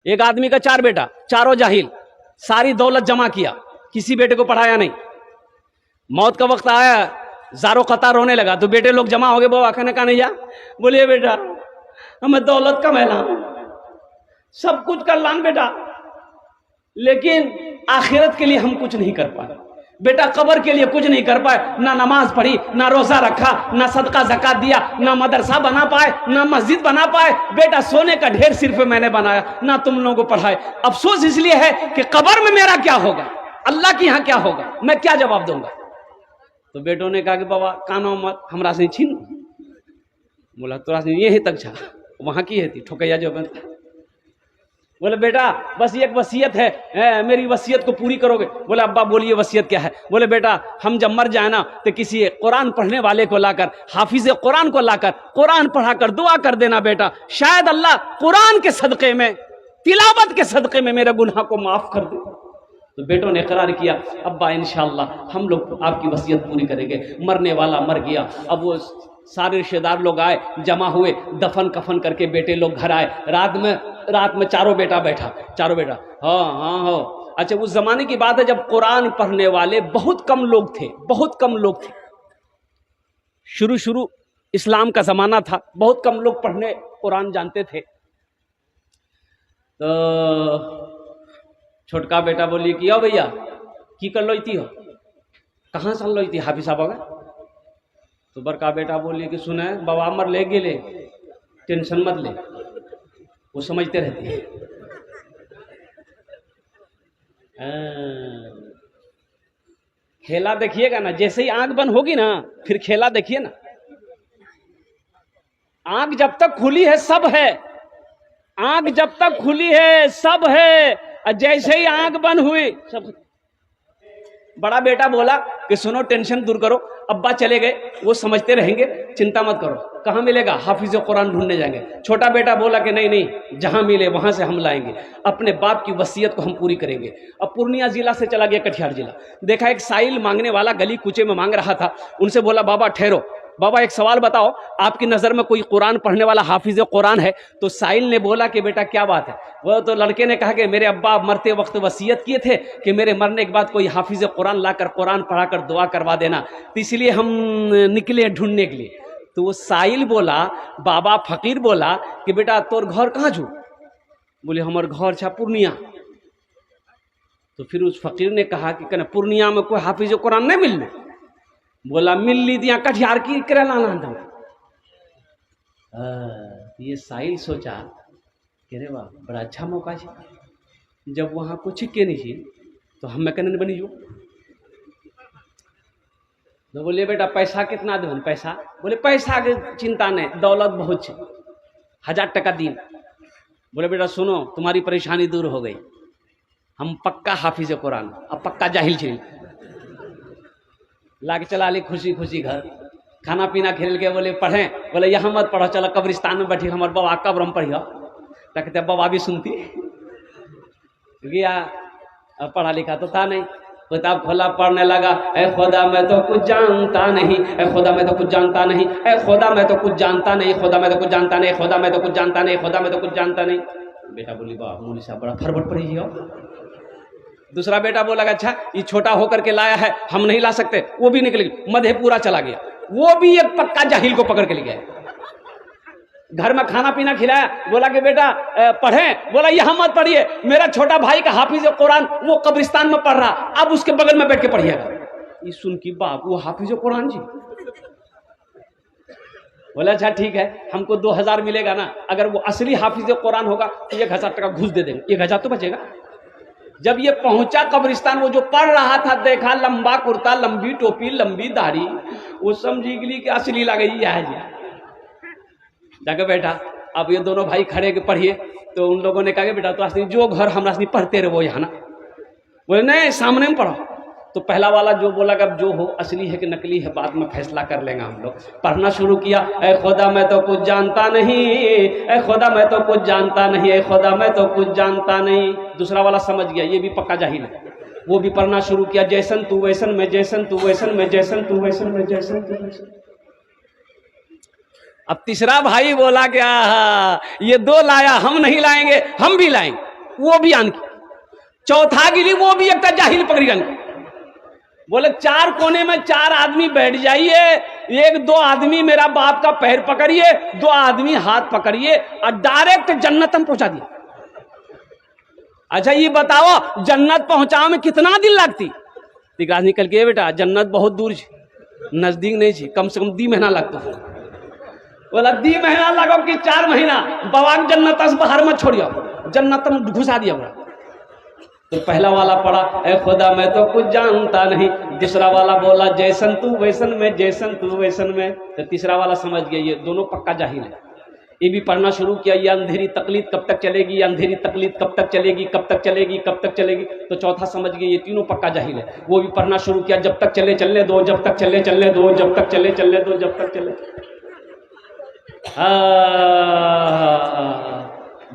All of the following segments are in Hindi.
एक आदमी का 4 बेटा, चारों जाहिल, सारी दौलत जमा किया, किसी बेटे को पढ़ाया नहीं। मौत का वक्त आया, ज़ारो कतार होने लगा, तो बेटे लोग जमा हो गए। बाबा कहने का नहीं जा, बोलिए बेटा हमें दौलत का मैलान, सब कुछ कर लान बेटा, लेकिन आखिरत के लिए हम कुछ नहीं कर पाए। बेटा कब्र के लिए कुछ नहीं कर पाए, ना नमाज पढ़ी, ना रोजा रखा, ना सदका ज़कात दिया, ना मदरसा बना पाए, ना मस्जिद बना पाए। बेटा सोने का ढेर सिर्फ मैंने बनाया, ना तुम लोगों को पढ़ाए। अफसोस इसलिए है कि कब्र में मेरा क्या होगा, अल्लाह के यहाँ क्या होगा, मैं क्या जवाब दूंगा। तो बेटों ने कहा कि बाबा कानो मत, हमरा से छीन। बोला तोरा से ये तक छा, वहां की है थी ठोकैया जो बन। बोले बेटा बस एक वसीयत है, मेरी वसीयत को पूरी करोगे। बोले अब्बा बोलिए वसीयत क्या है। बोले बेटा हम जब मर जाए ना तो किसी कुरान पढ़ने वाले को लाकर, हाफिज कुरान को लाकर कुरान पढ़ाकर दुआ कर देना बेटा, शायद अल्लाह कुरान के सदक़े में, तिलावत के सदक़े में मेरे गुनाह को माफ कर दे। तो बेटों ने इकरार किया, अब्बा इंशाअल्लाह हम लोग आपकी वसीयत पूरी करेंगे। मरने वाला मर गया। अब वो सारे रिश्तेदार लोग आए, जमा हुए, दफन कफन करके बेटे लोग घर आए। रात में चारों बेटा बैठा, चारों बेटा हाँ। अच्छा उस जमाने की बात है जब कुरान पढ़ने वाले बहुत कम लोग थे, बहुत कम लोग थे। शुरू इस्लाम का जमाना था, बहुत कम लोग पढ़ने कुरान जानते थे। तो छोटका बेटा बोली कि भैया की कर लो थी हो, कहाँ से लो थी हाफिज साहब। तो बड़का बेटा बोली कि सुने बाबा मर ले गेले, टेंशन मत ले, वो समझते रहते हैं। खेला देखिएगा ना, जैसे ही आंख बंद होगी ना फिर खेला देखिए ना। आंख जब तक खुली है सब है, आंख जब तक खुली है सब है, और जैसे ही आंख बंद हुई सब। बड़ा बेटा बोला कि सुनो टेंशन दूर करो, अब्बा चले गए, वो समझते रहेंगे, चिंता मत करो, कहाँ मिलेगा, हाफिज कुरान ढूंढने जाएंगे। छोटा बेटा बोला कि नहीं, जहां मिले वहां से हम लाएंगे, अपने बाप की वसीयत को हम पूरी करेंगे। अब पूर्णिया जिला से चला गया कटिहार जिला, देखा एक साइल मांगने वाला गली कूचे में मांग रहा था। उनसे बोला बाबा ठहरो, बाबा एक सवाल बताओ, आपकी नज़र में कोई कुरान पढ़ने वाला हाफिज कुरान है? तो साइल ने बोला कि बेटा क्या बात है। वो तो लड़के ने कहा कि मेरे अब्बा मरते वक्त वसीयत किए थे कि मेरे मरने के बाद कोई हाफिज कुरान लाकर कुरान पढ़ाकर दुआ करवा देना, तो इसलिए हम निकले ढूंढने के लिए। तो वो साइल बोला, बाबा फकीर बोला कि बेटा तोर घर कहाँ छू? बोले हमार घर छा पूर्णिया। तो फिर उस फकीर ने कहा कि कहना पूर्णिया में कोई हाफिज कुरान नहीं मिल। बोला मिल ली दिया कटिहार की करे लाना था। ये साहिल सोचा कि रे वाह बड़ा अच्छा मौका है, जब वहाँ कुछ के नहीं थी तो हम मैं कहने बनी जो। तो बोलिए बेटा पैसा कितना दो? पैसा? बोले पैसा के चिंता नहीं, दौलत बहुत है, 1000 टका दिन। बोले बेटा सुनो तुम्हारी परेशानी दूर हो गई, हम पक्का हाफिज कुरान, अब पक्का जाहिल छे लाके चला ली खुशी खुशी घर, खाना पीना खेल के। बोले पढ़े? बोले यहाँ मत पढ़ो, चलो कब्रिस्तान में बैठी, हमारे बाबा कब्र में पढ़ियो। कहते बाबा भी सुनती गया, पढ़ा लिखा तो था नहीं, किताब खोला पढ़ने लगा, ए खुदा मैं तो कुछ जानता नहीं, ए खुदा मैं तो कुछ जानता नहीं, ए खुदा मैं तो कुछ जानता नहीं, खुदा मैं तो कुछ जानता नहीं, खुदा मैं तो कुछ जानता नहीं, खुदा मैं तो कुछ जानता नहीं। बेटा बोली वाह मौलवी साहब बड़ा फरबट पढ़ी हो। दूसरा बेटा बोला अच्छा ये छोटा होकर के लाया है, हम नहीं ला सकते, वो भी निकल गया, मधेपुरा चला गया, वो भी एक पक्का जाहिल को पकड़ के ले गया। घर में खाना पीना खिलाया, बोला कि बेटा पढ़े? बोला यहाँ मत पढ़िए, मेरा छोटा भाई का हाफिज कुरान वो कब्रिस्तान में पढ़ रहा, अब उसके बगल में बैठ के पढ़िएगा। ये सुन की बाप वो हाफिज कुरान जी। बोला अच्छा ठीक है, हमको 2000 मिलेगा ना, अगर वो असली हाफिज कुरान होगा तो 1000 टका घूस दे देंगे, 1000 तो बचेगा। जब ये पहुंचा कब्रिस्तान, वो जो पढ़ रहा था देखा लंबा कुर्ता, लंबी टोपी, लंबी दाढ़ी, वो समझी गई कि असली लगे है जी। जाके बैठा, अब ये दोनों भाई खड़े के पढ़िए, तो उन लोगों ने कहा कि बेटा तो जो घर हमरा से पढ़ते रहे वो यहाँ ना। बोले नहीं सामने में पढ़ो। तो पहला वाला जो बोला कि अब जो हो असली है कि नकली है बाद में फैसला कर लेंगे हम लोग। पढ़ना शुरू किया, ए खुदा मैं तो कुछ जानता नहीं, ए खुदा मैं तो कुछ जानता नहीं, ए खुदा मैं तो कुछ जानता नहीं। दूसरा वाला समझ गया, ये भी पक्का जाहिल है, वो भी पढ़ना शुरू किया, जैसन तू वैसन में, जैसन तू वैसन में, जैसन तू वैसन में, जैसन तू वैसन। अब तीसरा भाई बोला क्या ये 2 लाया, हम नहीं लाएंगे, हम भी लाएंगे। वो भी आन की। चौथा गिली वो भी एक जाहिल पकड़ी गन। बोले 4 कोने में 4 आदमी बैठ जाइए, 1-2 आदमी मेरा बाप का पैर पकड़िए, 2 आदमी हाथ पकड़िए और डायरेक्ट जन्नत हम पहुंचा दिए। अच्छा ये बताओ जन्नत पहुंचाओ में कितना दिन लगती? दिग्राज निकल के बेटा जन्नत बहुत दूर है, नजदीक नहीं थी, कम से कम 2 महीना लगता। बोला 2 महीना लगो कि 4 महीना? बाबा जन्नत से बाहर मत छोड़ियो, जन्नत में घुसा दिया। बोला तो पहला वाला पढ़ा ए खुदा मैं तो कुछ जानता नहीं। दूसरा वाला बोला जैसन तू वैसन में, जैसन तू वैसन में। तो तीसरा वाला समझ गया ये दोनों पक्का जाहिल है। ये भी पढ़ना शुरू किया, ये अंधेरी तकलीद कब तक चलेगी, ये अंधेरी तकलीद कब तक चलेगी, कब तक चलेगी, कब तक चलेगी। तो चौथा समझ गया ये तीनों पक्का जाहिल है। वो भी पढ़ना शुरू किया, जब तक चले चलने दो, जब तक चले चलने दो, जब तक चले चलने दो, जब तक चले।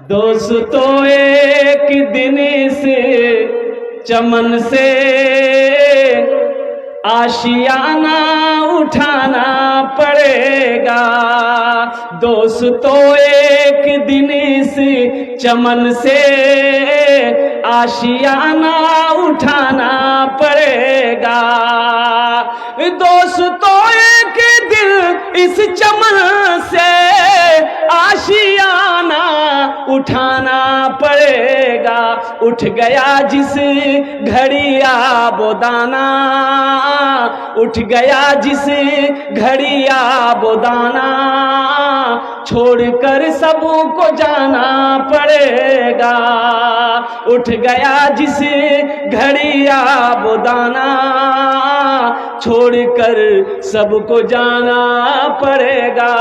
दोस्तों एक दिन से चमन से आशियाना उठाना पड़ेगा। दोस्तों एक दिन से चमन से आशियाना उठाना पड़ेगा। दोस्तों एक दिन इस चमन से आशियाना उठाना पड़ेगा। उठ गया जिस घड़िया बोदाना, उठ गया जिस घड़िया बोदाना, छोड़कर सबको जाना पड़ेगा। उठ गया जिस घड़िया बोदाना, छोड़कर सबको जाना पड़ेगा।